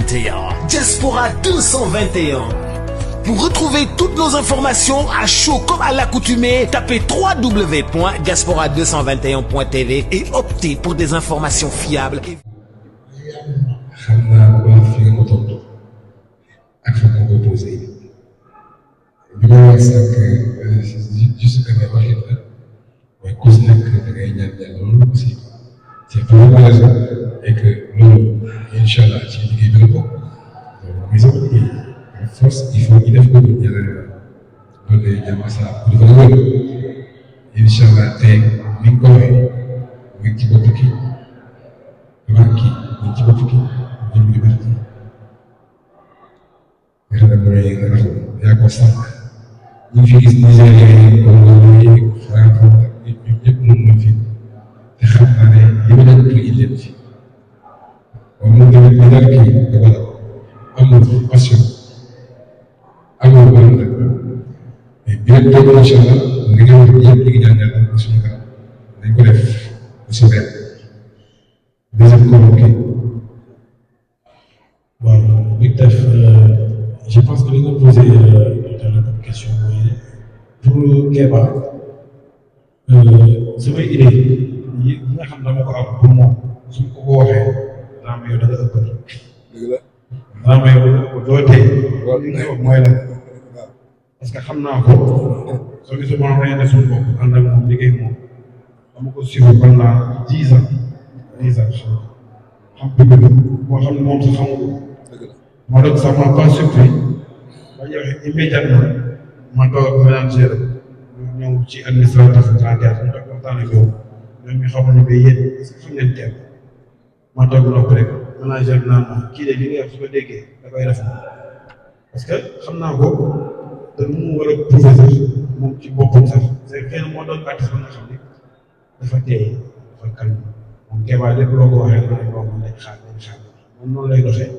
Diaspora 221. Pour retrouver toutes nos informations à chaud comme à l'accoutumée, tapez www.diaspora221.tv et optez pour des informations fiables. C'est pour une raison et que nous, Inch'Allah, ci liggéey bi la bokk mais sama liggéey force il faut ñu def ko ñu jëlee loolu lay jëm sa pour ko wër Inch'Allah tey ni ko waxee mu ci bopp kii damaa kii ñu ci bopp kii ñu ngi bëri kii nga xam ne mooy rafet yaa ko sànq ñu fi gis Nigéria yi Congo yi France ñëpp mën na fi te xam naa ne yéen a ngi koy leen fi waaw moom tamit li daal kii dafa amul passion amul wàllu nag mais bientôt incha allah li nga wax yëpp li nga ñaan yàlla suñu kanam dañ ko def aussi benn deuxième convoqué. waaw li def je pense que li nga posé comme question mooy pour Kéba samay idée yi nga xam dama ko am pour moom su ma ko waxee daa ma yow da nga ëppal. dëgg la daa ma yow doo tey li nga wax mooy la parce que xam naa ko soo gisee moom dañuy def suñu bopp ànd ak moom liggéey moom dama ko suivre pendant 10 ans xam dëgg moo xam ne moom sax xamul moo tax ça m'a pas surpris ba ñu waxee immédiatement ma toog manager ñëw ci administratif 34 ñu toog waxtaan ak yow ñoom ñu xamoon ne bii yéen est-ce que xam ngeen teel ma toog nopp rek manager bi naan ma kii de li nga wax su ko déggee da koy def parce que xam naa ko te nu mu war a prouver sax moom ci boppam sax c'est xëy na moo doon artiste ba nga xam ne dafa teey dafa calme moom Kéba lépp loo ko waxee rek moom nañ xaar moom noonu lay doxee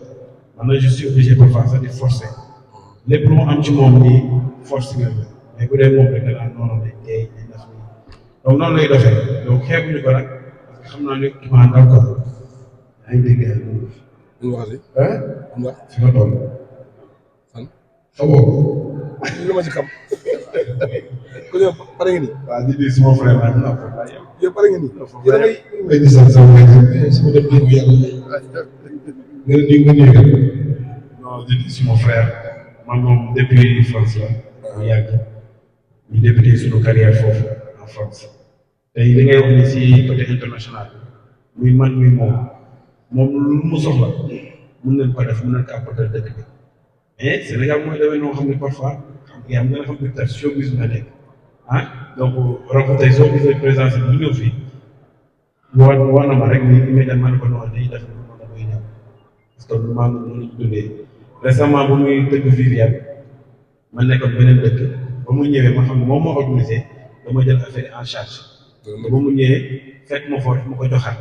man na je suis obligé parfois sax di forcer lépp lu mu am ci moom nii force nga mais bu dee moom rek da daan noonu lañ teey dañ def nii donc noonu lay doxee donc xeebuñu ko nag parce que xam naa ne ki ma àndal ko yaa ngi dégg yàlla moom fi nga toll fan xawoo lu ma ci xam ku ne pare nga ni waaw di di suma frère am na ko yow pare nga ni yéen a ngi sant sama mbéy sama def dégg yàlla nga ne nii nga néegal non di di suma frère man moom depuis France la mu yàgg ñu débuté suñu carrière foofu en France tey li ngay wax ni si côté international muy man muy moom lu mu soxla mën nañ ko def mën nañ ko apporter dëkk bi mais Sénégal mooy demee noo xam ne parfois xam nga yaa ngi gën a xam ne peut-être showbiz nga nekk ah donc roko tey soo gisee présence bi bu ñëw fii war na ma rek ni immédiatement ne ko noonu dañuy def noonu damay ñëw parce que lu maa ngi noonu dundee récemment ba muy tëgg Viviane ma nekkoon beneen dëkk ba mu ñëwee ma xam ne moom moo organisé dama jël affaire en charge ba mu ñëwee fekk ma foofu ma ko joxaat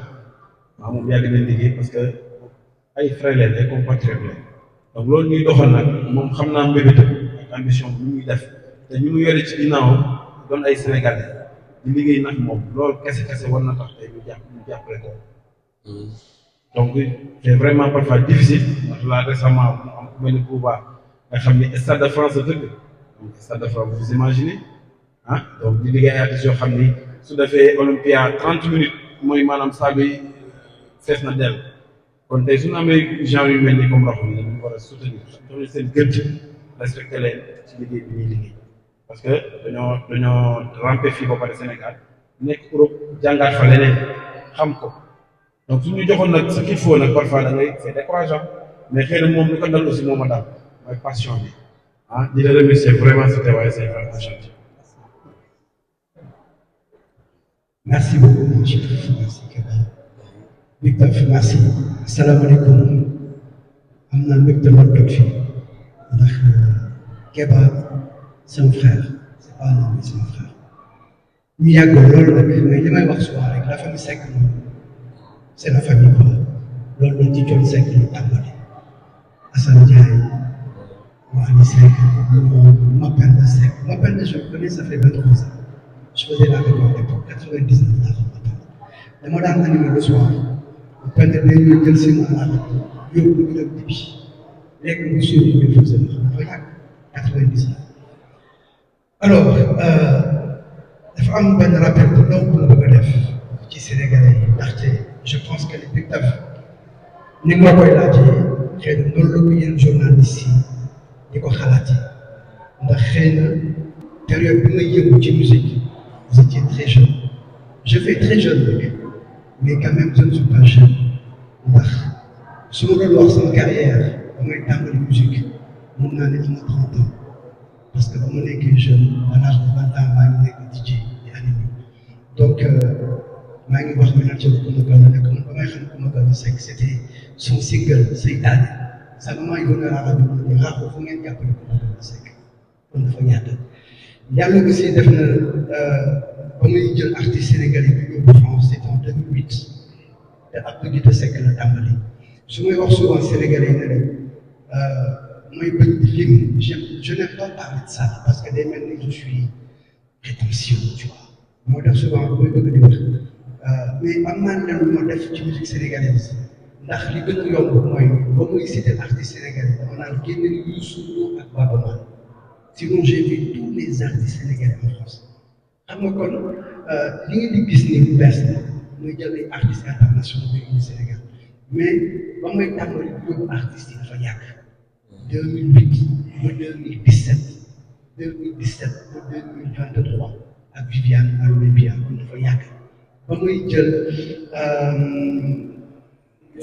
waaw moom yàgg nañ liggéey parce que ay frères leen ay compatriotes leen donc loolu ñuy doxal nag moom xam naa mbébétam ak ambition bi ñuy def te ñu mu yore ci ginnaaw doon ay Sénégalais di liggéey nag moom loolu kese war na tax tey ñu jàppale ko donc c'est vraiment parfois difficile ndax là récemment mu am ku mel ni Touba nga xam ni Stade de France la dëgg donc Stade de France vous imaginez ah donc di liggéey ay artistes yoo xam ni su defee Olympia 30 minutes mooy maanaam saa bi fees na dell kon tey suñu amee genre yu mel ni comme raxu ni ñu war a soutenir jox seen gëdd respecté leen ci liggéey bi ñuy liggéey parce que dañoo ramper fii ba pare Sénégal nekk Europe jàngaat fa leneen xam ko donc suñu joxoon nag ce qu'il faut nag parfois da ngay c'est décourageant mais xëy na moom li ko dal aussi moo ma daal mooy passion bi ah di la remercier vraiment si teewaay say vraiment gentil. Merci beaucoup monsieur merci Kéba Big Taf merci asalaamaaleykum am naa mbégte lool toog fii ndax Kéba c'est un frère c'est pas un ami c'est un frère ñu yàgg loolu nag mais li may wax souvent rek la famille Seck moom c'est la famille quoi loolu la ci Thione Seck ñu tàmbali Assane Ndiaye Wally Seck Mapenda Seck Mapenda je connais ça fait 23 ans je faisais la même à l'époque 99 laa xam Mapenda dama daan animé le soir Mapenda day ñëw jël si ma yóbbu ñu dem dibi léegi mu suñu ñu faisait dafa yàgg 99. Alors dafa am benn rappel bu ndaw bu ma bëgg a def ci Sénégalais yi ndaxte je pense que les Big Taf ni nga koy laajee xëy na loolu la ko yéen journalistes yi di ko xalaatee ndax xëy na période bi may yëngu ci musique vous étiez très jeune je fais très jeune nag mais quand même je ne suis pas jeune ndax su ma doon wax sama carrière ba may tàmbali musique mun naa ne am na 30 ans parce que ba ma nekkee jeune à l'âge de 20 ans maa ngi nekk DJ di animé donc maa ngi wax manager Coumba Gawlo nekk man ba may xam Coumba Gawlo Seck c'était son single Seytaane sa maman yoon na rajo bi ñu raaxoo fu ngeen jàppale Coumba Gawlo Seck kon dafa yàgg yàlla aussi def na ba muy jël artiste sénégalais bi yóbbu France c'était en 2008 te Abdou Guité Seck la tàmbali su may wax souvent sénégalais ne leen mooy bañ di lim je n'aime pas parler de ça parce que day mel ni je suis prétentieux tu vois moo tax souvent mooy bëgg di wax mais am naa leen lu ma def ci musique sénégalaise ndax li gën a yomb mooy ba muy cité artiste sénégalais dama naan génne Youssou Ndour ak Baaba Maal sinon j'ai vu tous les artistes sénégalais en France xam nga kon li ngeen di gis ni bu bees la muy jël ay artistes internationaux yu indi Sénégal mais ba may tàmbali yóbbu artistes yi dafa yàgg 2008 ba 2017 2017 ba 2023 ak Viviane ak Olympia kon dafa yàgg ba muy jël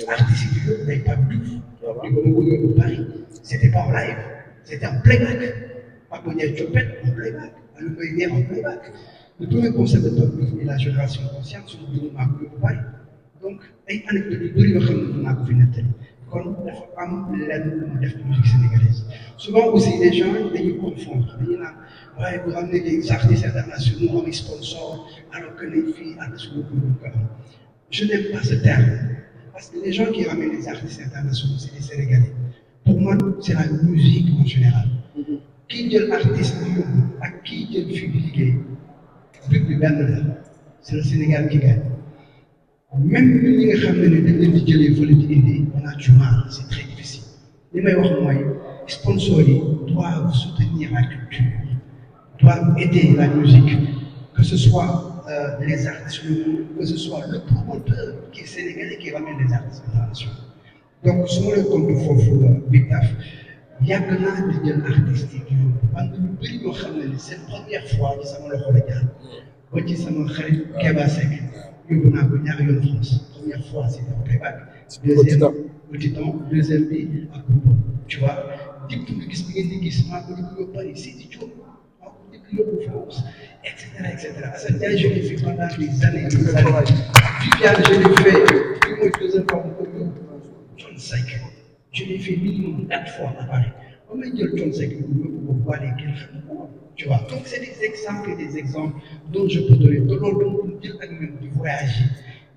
artistes yi yóbbu ay Pape Diouf di ba ma ko yóbbu Paris c'était pas en live c'était en playback Pape Ndiaye Thiopet en playback Aliou Mbaye Nder en playback le premier concert de Pape Diouf et la génération consciente suñu biir maa ko yóbbu Paris donc ay anecdotes yu bëri yoo xam ne dinaa ko fi nettali kon dafa am lenn lu mu def ci musique sénégalaise souvent aussi les gens dañuy confondre dañuy naan waaye bu xam ne les artistes internationaux am sponsor alors que les filles artistes locaux ko am je n'aime pas ce terme parce que les gens qui ramènent les artistes internationaux c'est les Sénégalais pour moi c'est la musique en général kii jël artiste bi yóbbu ak kii jël fii di liggéey but bi benn la c'est le Sénégal qui gagne même ñi nga xam ne dañ leen di jëlee fële di indi on a du mal c'est très difficile li may wax mooy sponsors yi doivent soutenir la culture doivent aider la musique que ce soit les artistes que ce soit le promoteur qui est sénégalais qui ramène les artistes internationaux donc su ma leen compte foofu Big Taf yàgg naa di jël artistes yi di yóbbu man lu bëri yoo xam ne c'est première fois ci sama loxo la jaar ba ci sama xarit Kéba Seck yóbbu naa ko ñaari yoon France première fois c'était en playback deuxième bi ak groupe tu vois dip nga gis bi ngeen di gis maa ko di ko yóbbu Paris Sidi Diop maa ko di ko yóbbu France et cetera Assane Ndiaye je l'ai fait pendant des années Viviane je l'ai fait bi mooy deuxième fois mu ko yóbbu John Seck je l'ai fait minimum 4 fois à Paris ba may jël John Seck mu yóbbu ko boole kenn xam ko tu vois donc c'est des exemples et des exemples dont je peux donner te loolu donc jël ak ñoom di voyager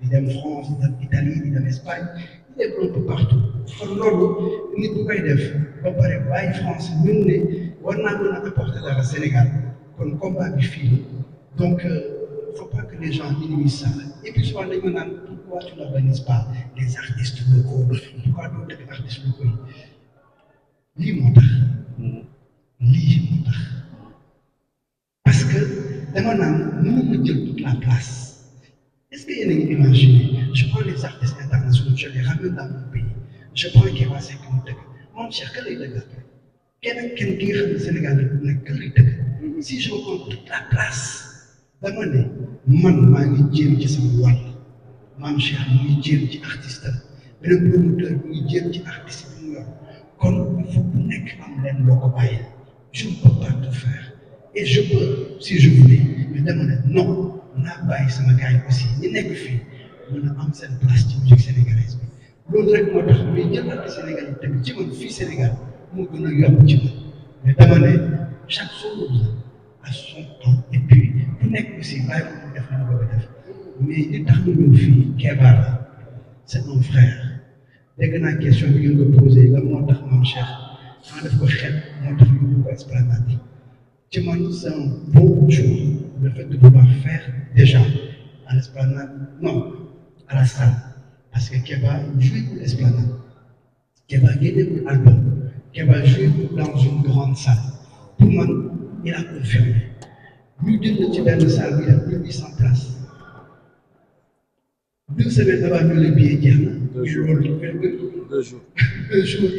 di dem France di dem Italie di dem Espagne di dem un peu partout kon loolu nit bu koy def ba pare bàyyi France ñun ne war naa mën a apporter dara Sénégal kon combat bi fii donc faut pas que les gens minimisent ça et puis souvent dañu naan pourquoi tu n'organises pas les artistes locaux pourquoi doo def artistes locaux yi lii moo tax parce que dama naan mënu ma jël toute la place est-ce que yéen a ngi imaginer je prends les artistes internationaux je les ramène dans mon pays je prends Kéba Seck mu dëgg moom Cheikh ka lay dëgg kenn ki nga xam ne Sénégal nag ka lay dëgg si je prends toute la place dama ne man maa ngi jéem ci sama wàll maam Cheikh mu ngi jéem ci artiste am beneen promoteur mu ngi jéem ci artiste bi mu yor kon il faut ku nekk am leen loo ko bàyyi je ne peux pas tout faire et je peux si je voulais mais dama ne non naa bàyyi sama gars yi aussi ñi nekk fii mën a am seen place ci musique sénégalaise bi loolu rek moo tax mais jël artiste sénégalais yi tamit ci man fii Sénégal moo gën a yomb ci man mais dama ne chaque chose à son temps et puis ku nekk aussi bàyyi ko mu def li mu bëgg a def mais li tax ma ñëw fii Kéba la c'est mon frère dégg naa question bi ngeen ko posé lan moo tax maam Cheikh maa def ko xel moo tax ñu ko expérimenté ci man c'est un bon jour le fait de pouvoir faire déjà à l'esplanade non à la salle parce que Kéba joué pour l'esplanade Keba génnewul album Keba joué dans une grande salle pour moi il a confirmé ñu jënd ci benn salle bi def 800 places 2 semaines avant ñu le billet jeex na. 2 jours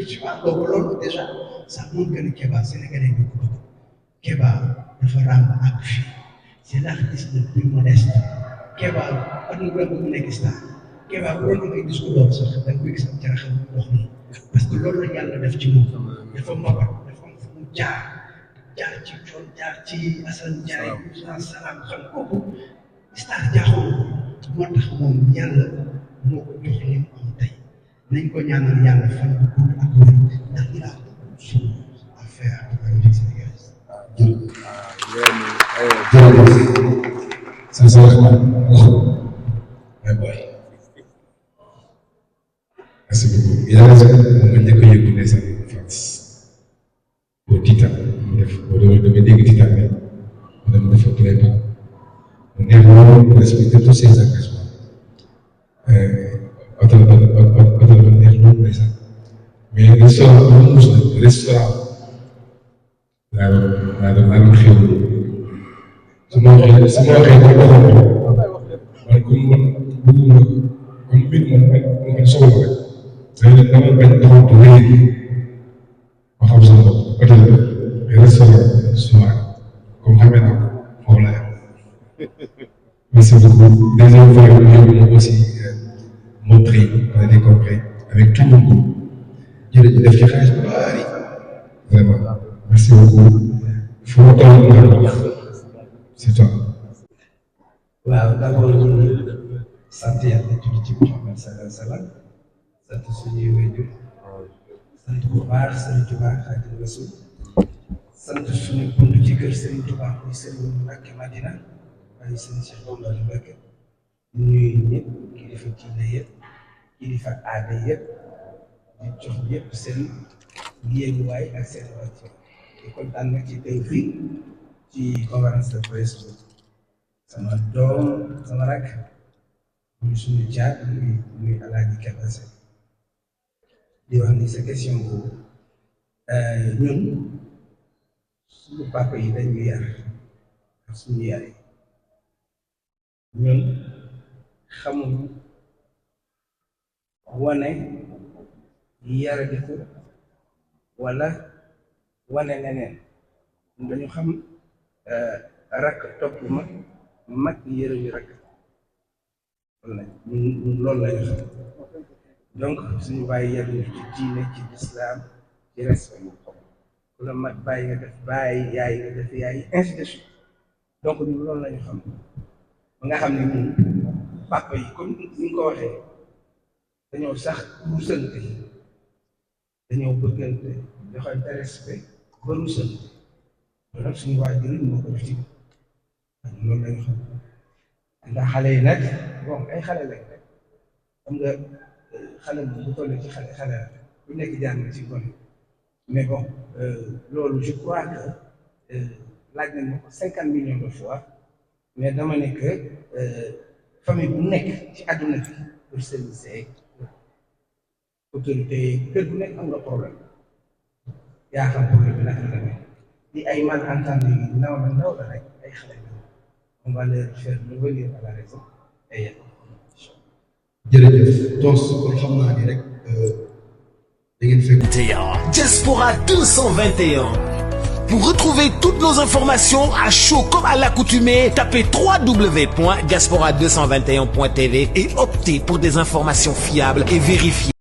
tu vois donc loolu déjà ça montre que ne Keba sénégalais bi ko bëgg Keba dafa ràmb ak fii c'est l'artiste le plus modeste Keba ak ñu bëgg mu nekk star Keba bu doon ay discours doon sax da nga koy gis ak caraxam mu wax nii parce que loolu la yàlla def ci moom dafa mbabat dafa am fu mu jaar ci coon jaar ci Assane Ndiaye salaam xam kooku star jaaxul moo tax moom yàlla moo ko jox li mu am tey nañ ko ñaanal yàlla fan bu gudd ak wér ndax il a beaucoup de choses à faire pour la musique sénégalaise. jërëjëf sincèrement mais boy merci beaucoup il a raison moom nga njëkk a yëngu ne sax France au Titan mu def boo demee dégg Titan bi mu dem def playback mu neex loolu respecté tous ses engagements oto ba neex loolu lay sax mais restaurant bu mu mus na restaurant laa doon xew su ma waxee ba doxal man bëgguma comme mbir man soxla rek dama bañ doxantu léegi ma xam sama bopp hôtel restaurant soir comme xamee naa ko foofu la yem merci beaucoup deuxième fois ñu aussi montré on a des compris avec tout le monde jërëjëf def ci xaalis bu bari vraiment merci beaucoup fu ma toll naa c'est toi. waaw d'abord ñu ngi sant yàlla julli ci Muhammad sallallahu alayhi wa sallam sant suñuy wéjur sant bu baax Sëriñ Tuubaa Xaadimu Rasuul sant suñu bunt ci kër Sëriñ Tuubaa muy Sëriñ Mbàkke Madina waaye Sëriñ Cheikh Ahmadou Mbàkke ñuy ñëpp kilifa diine yëpp kilifa aada yëpp di jox yëpp seen yéeguwaay ak seen wàcc di kontaan nag ci tey fii ci conférence de presse bi sama doom sama rak muy suñu caat muy Alaaji Keba Seck di wax ni sa question boobu ñun suñu papa yi dañuy yar ak suñu yaay ñun xamuñu wane yaradiku wala wane neneen dañu xam rakk topp mag yërë yu rakk loolu lañu xam donc suñu bàyyi yar ñu ci diine ci lislaam ci respect ku la mag bàyyi nga def bàyyi yaay nga def yaay ainsi de suite donc ñun loolu lañu xam ba nga xam ne ñun papa yi comme ni nga ko waxee dañoo sax rusante dañoo bëggante joxante respect ba rusante loolu nag suñu waajur yi moo ko def ci loolu lañu xam ndax xale yi nag bon ay xale lañ rek xam nga xale moom bu tollee ci xale la bu nekk jaar na ci gone mais bon loolu je crois que laaj nañ ma ko 50 millions de fois mais dama ne que famille bu nekk ci àdduna bi pour service autorité kër bu nekk am nga problème yaa xam problème bi naka la demee di ay malentendu yi ndaw la rek ay xale la on va leur faire revenir à la raison et jërëjëf donc kon xam naa ni rek da ngeen fekk. Diaspora 221. Pour retrouver toutes nos informations à chaud comme à l'accoutumée, tapez www.diaspora221.tv et optez pour des informations fiables et vérifiées.